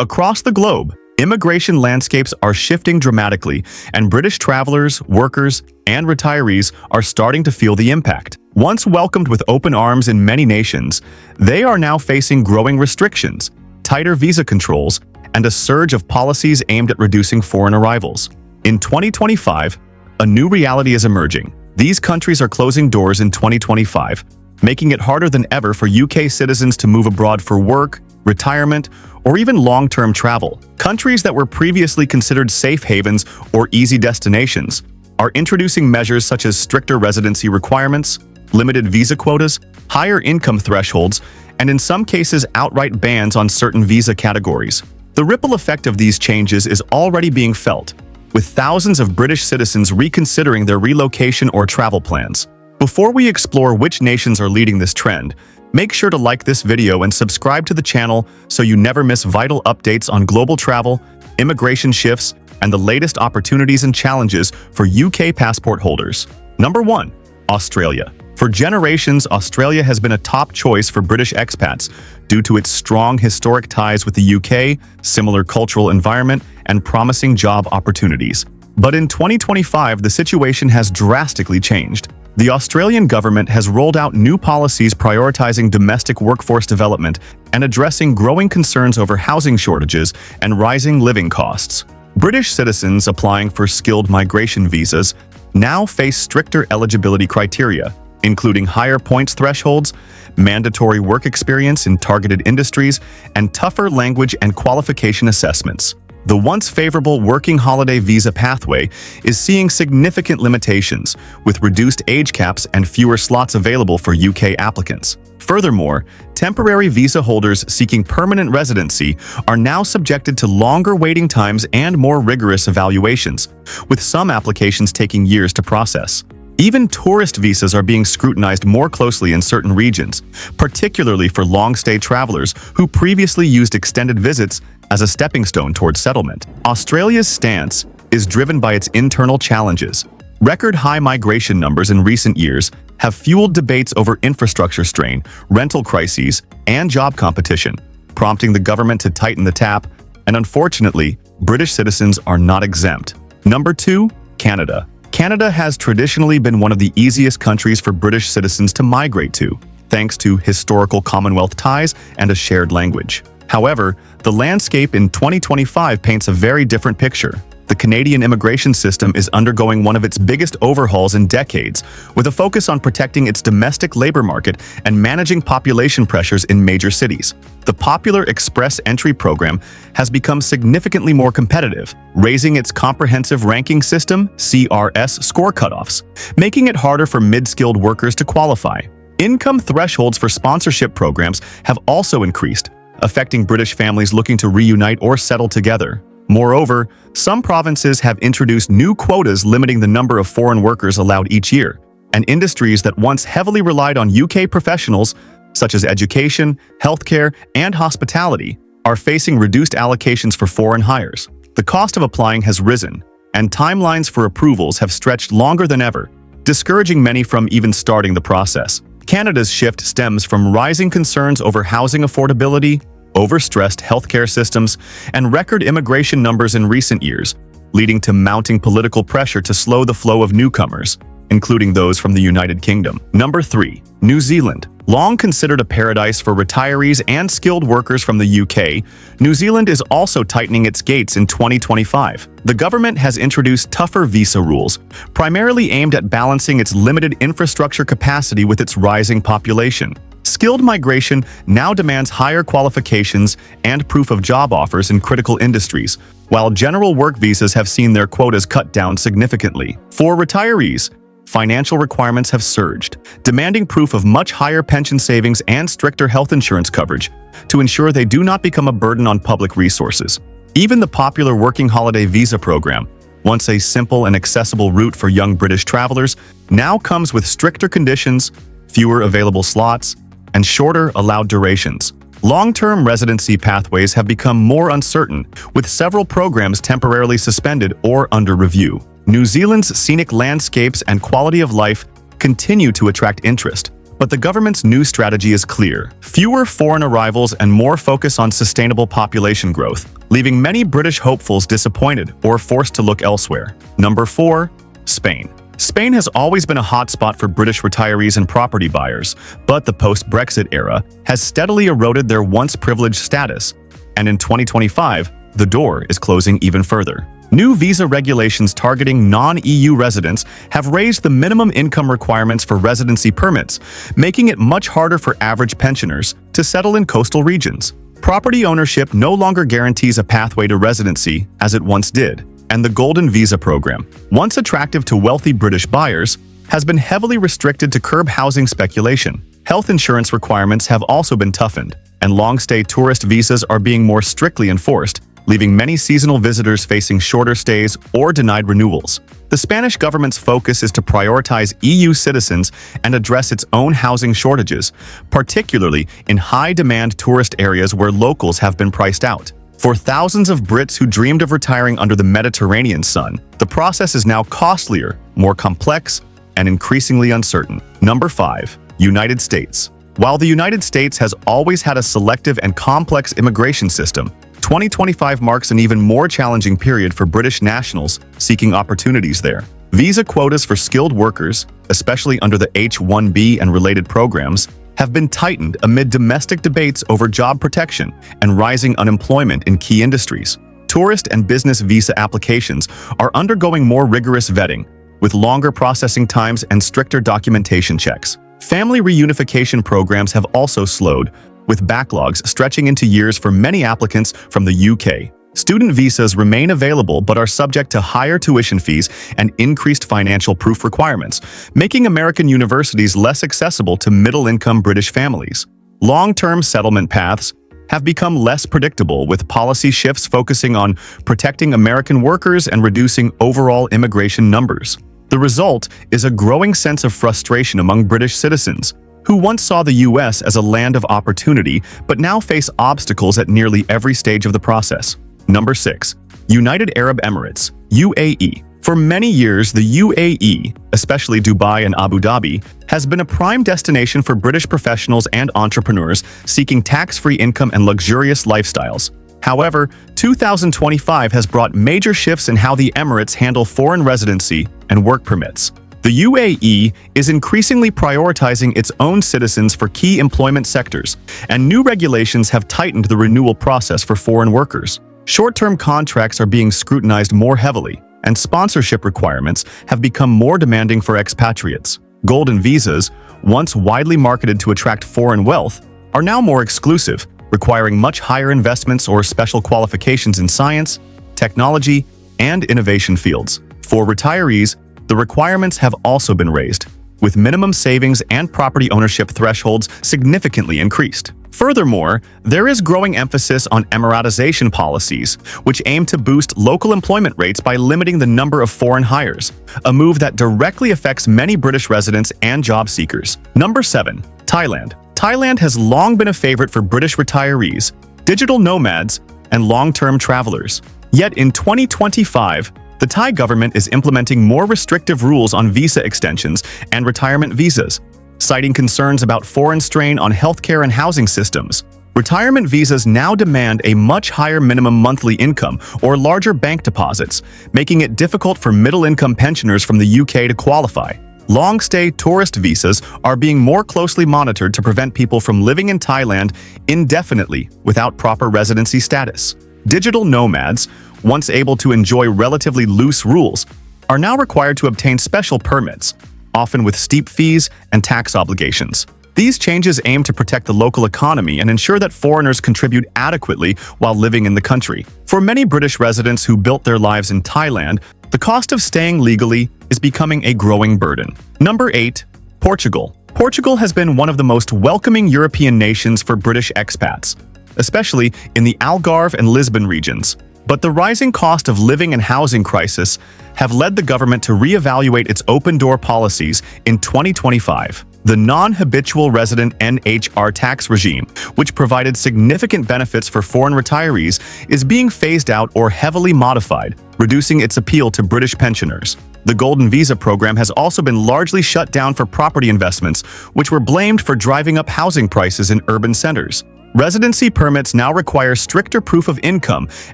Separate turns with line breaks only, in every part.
Across the globe, immigration landscapes are shifting dramatically, and British travelers, workers, and retirees are starting to feel the impact. Once welcomed with open arms in many nations, they are now facing growing restrictions, tighter visa controls, and a surge of policies aimed at reducing foreign arrivals. In 2025, a new reality is emerging. These countries are closing doors in 2025, making it harder than ever for UK citizens to move abroad for work, retirement, or even long-term travel. Countries that were previously considered safe havens or easy destinations are introducing measures such as stricter residency requirements, limited visa quotas, higher income thresholds, and in some cases outright bans on certain visa categories. The ripple effect of these changes is already being felt, with thousands of British citizens reconsidering their relocation or travel plans. Before we explore which nations are leading this trend, make sure to like this video and subscribe to the channel so you never miss vital updates on global travel, immigration shifts, and the latest opportunities and challenges for UK passport holders. Number 1. Australia. For generations, Australia has been a top choice for British expats due to its strong historic ties with the UK, similar cultural environment, and promising job opportunities. But in 2025, the situation has drastically changed. The Australian government has rolled out new policies prioritizing domestic workforce development and addressing growing concerns over housing shortages and rising living costs. British citizens applying for skilled migration visas now face stricter eligibility criteria, including higher points thresholds, mandatory work experience in targeted industries, and tougher language and qualification assessments. The once favorable working holiday visa pathway is seeing significant limitations, with reduced age caps and fewer slots available for UK applicants. Furthermore, temporary visa holders seeking permanent residency are now subjected to longer waiting times and more rigorous evaluations, with some applications taking years to process. Even tourist visas are being scrutinized more closely in certain regions, particularly for long-stay travelers who previously used extended visits as a stepping stone towards settlement. Australia's stance is driven by its internal challenges. Record high migration numbers in recent years have fueled debates over infrastructure strain, rental crises, and job competition, prompting the government to tighten the tap, and unfortunately, British citizens are not exempt. Number 2. Canada. Canada has traditionally been one of the easiest countries for British citizens to migrate to, thanks to historical Commonwealth ties and a shared language. However, the landscape in 2025 paints a very different picture. The Canadian immigration system is undergoing one of its biggest overhauls in decades, with a focus on protecting its domestic labor market and managing population pressures in major cities. The popular Express Entry program has become significantly more competitive, raising its comprehensive ranking system (CRS) score cutoffs, making it harder for mid-skilled workers to qualify. Income thresholds for sponsorship programs have also increased, affecting British families looking to reunite or settle together. Moreover, some provinces have introduced new quotas limiting the number of foreign workers allowed each year, and industries that once heavily relied on UK professionals, such as education, healthcare, and hospitality, are facing reduced allocations for foreign hires. The cost of applying has risen, and timelines for approvals have stretched longer than ever, discouraging many from even starting the process. Canada's shift stems from rising concerns over housing affordability, overstressed healthcare systems, and record immigration numbers in recent years, leading to mounting political pressure to slow the flow of newcomers, including those from the United Kingdom. Number 3. New Zealand. Long considered a paradise for retirees and skilled workers from the UK, New Zealand is also tightening its gates in 2025. The government has introduced tougher visa rules, primarily aimed at balancing its limited infrastructure capacity with its rising population. Skilled migration now demands higher qualifications and proof of job offers in critical industries, while general work visas have seen their quotas cut down significantly. For retirees, financial requirements have surged, demanding proof of much higher pension savings and stricter health insurance coverage to ensure they do not become a burden on public resources. Even the popular working holiday visa program, once a simple and accessible route for young British travelers, now comes with stricter conditions, fewer available slots, and shorter allowed durations. Long-term residency pathways have become more uncertain, with several programs temporarily suspended or under review. New Zealand's scenic landscapes and quality of life continue to attract interest, But the government's new strategy is clear: fewer foreign arrivals and more focus on sustainable population growth, leaving many British hopefuls disappointed or forced to look elsewhere. Number 4. Spain. Spain has always been a hotspot for British retirees and property buyers, but the post-Brexit era has steadily eroded their once privileged status, and in 2025, the door is closing even further. New visa regulations targeting non-EU residents have raised the minimum income requirements for residency permits, making it much harder for average pensioners to settle in coastal regions. Property ownership no longer guarantees a pathway to residency as it once did, and the Golden Visa program, once attractive to wealthy British buyers, has been heavily restricted to curb housing speculation. Health insurance requirements have also been toughened, and long-stay tourist visas are being more strictly enforced, leaving many seasonal visitors facing shorter stays or denied renewals. The Spanish government's focus is to prioritize EU citizens and address its own housing shortages, particularly in high-demand tourist areas where locals have been priced out. For thousands of Brits who dreamed of retiring under the Mediterranean sun, the process is now costlier, more complex, and increasingly uncertain. Number 5. United States. While the United States has always had a selective and complex immigration system, 2025 marks an even more challenging period for British nationals seeking opportunities there. Visa quotas for skilled workers, especially under the H-1B and related programs, have been tightened amid domestic debates over job protection and rising unemployment in key industries. Tourist and business visa applications are undergoing more rigorous vetting, with longer processing times and stricter documentation checks. Family reunification programs have also slowed, with backlogs stretching into years for many applicants from the UK. Student visas remain available but are subject to higher tuition fees and increased financial proof requirements, making American universities less accessible to middle-income British families. Long-term settlement paths have become less predictable, with policy shifts focusing on protecting American workers and reducing overall immigration numbers. The result is a growing sense of frustration among British citizens, who once saw the US as a land of opportunity but now face obstacles at nearly every stage of the process. Number 6. United Arab Emirates, UAE. For many years, the UAE, especially Dubai and Abu Dhabi, has been a prime destination for British professionals and entrepreneurs seeking tax-free income and luxurious lifestyles. However, 2025 has brought major shifts in how the Emirates handle foreign residency and work permits. The UAE is increasingly prioritizing its own citizens for key employment sectors, and new regulations have tightened the renewal process for foreign workers. Short-term contracts are being scrutinized more heavily, and sponsorship requirements have become more demanding for expatriates. Golden visas, once widely marketed to attract foreign wealth, are now more exclusive, requiring much higher investments or special qualifications in science, technology, and innovation fields. For retirees, the requirements have also been raised, with minimum savings and property ownership thresholds significantly increased. Furthermore, there is growing emphasis on Emiratization policies, which aim to boost local employment rates by limiting the number of foreign hires, a move that directly affects many British residents and job seekers. Number 7. Thailand. Thailand has long been a favorite for British retirees, digital nomads, and long-term travelers. Yet in 2025, the Thai government is implementing more restrictive rules on visa extensions and retirement visas, citing concerns about foreign strain on healthcare and housing systems. Retirement visas now demand a much higher minimum monthly income or larger bank deposits, making it difficult for middle-income pensioners from the UK to qualify. Long-stay tourist visas are being more closely monitored to prevent people from living in Thailand indefinitely without proper residency status. Digital nomads, once able to enjoy relatively loose rules, are now required to obtain special permits, often with steep fees and tax obligations. These changes aim to protect the local economy and ensure that foreigners contribute adequately while living in the country. For many British residents who built their lives in Thailand, the cost of staying legally is becoming a growing burden. Number 8. Portugal. Portugal has been one of the most welcoming European nations for British expats, especially in the Algarve and Lisbon regions. But the rising cost of living and housing crisis have led the government to reevaluate its open-door policies in 2025. The non-habitual resident NHR tax regime, which provided significant benefits for foreign retirees, is being phased out or heavily modified, reducing its appeal to British pensioners. The Golden Visa program has also been largely shut down for property investments, which were blamed for driving up housing prices in urban centers. Residency permits now require stricter proof of income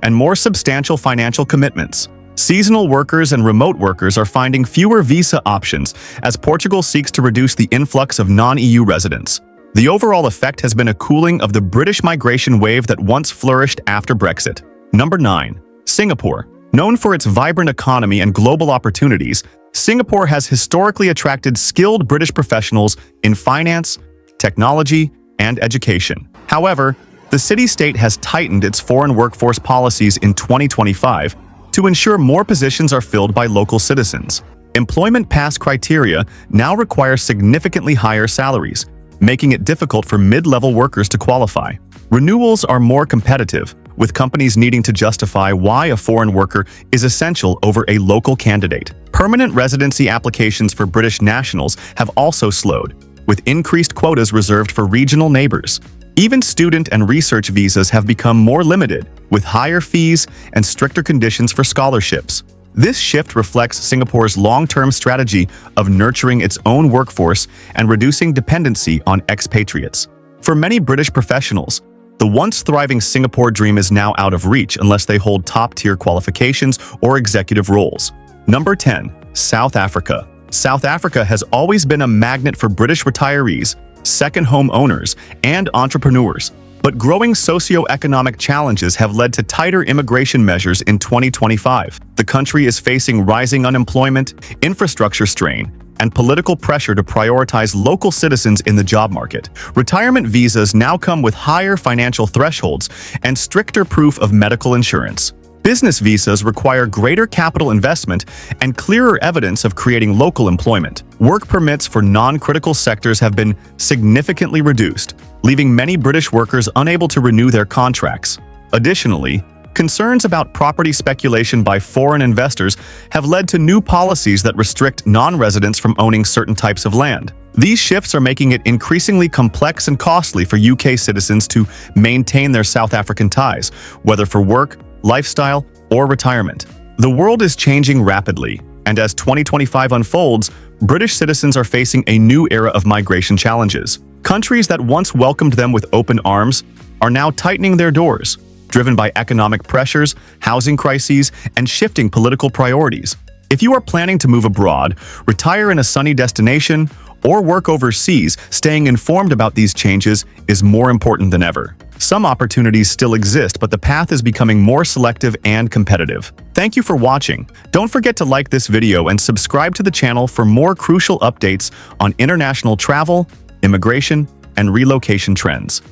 and more substantial financial commitments. Seasonal workers and remote workers are finding fewer visa options as Portugal seeks to reduce the influx of non-EU residents. The overall effect has been a cooling of the British migration wave that once flourished after Brexit. Number 9. Singapore. Known for its vibrant economy and global opportunities, Singapore has historically attracted skilled British professionals in finance, technology, and education. However, the city-state has tightened its foreign workforce policies in 2025 to ensure more positions are filled by local citizens. Employment pass criteria now require significantly higher salaries, making it difficult for mid-level workers to qualify. Renewals are more competitive, with companies needing to justify why a foreign worker is essential over a local candidate. Permanent residency applications for British nationals have also slowed, with increased quotas reserved for regional neighbors. Even student and research visas have become more limited, with higher fees and stricter conditions for scholarships. This shift reflects Singapore's long-term strategy of nurturing its own workforce and reducing dependency on expatriates. For many British professionals, the once thriving Singapore dream is now out of reach unless they hold top-tier qualifications or executive roles. Number 10. South Africa. South Africa has always been a magnet for British retirees, second home owners, and entrepreneurs. But growing socio-economic challenges have led to tighter immigration measures in 2025. The country is facing rising unemployment, infrastructure strain, and political pressure to prioritize local citizens in the job market. Retirement visas now come with higher financial thresholds and stricter proof of medical insurance. Business visas require greater capital investment and clearer evidence of creating local employment. Work permits for non-critical sectors have been significantly reduced, leaving many British workers unable to renew their contracts. Additionally, concerns about property speculation by foreign investors have led to new policies that restrict non-residents from owning certain types of land. These shifts are making it increasingly complex and costly for UK citizens to maintain their South African ties, whether for work, lifestyle, or retirement. The world is changing rapidly, and as 2025 unfolds, British citizens are facing a new era of migration challenges. Countries that once welcomed them with open arms are now tightening their doors, driven by economic pressures, housing crises, and shifting political priorities. If you are planning to move abroad, retire in a sunny destination, or work overseas, staying informed about these changes is more important than ever. Some opportunities still exist, but the path is becoming more selective and competitive. Thank you for watching. Don't forget to like this video and subscribe to the channel for more crucial updates on international travel, immigration, and relocation trends.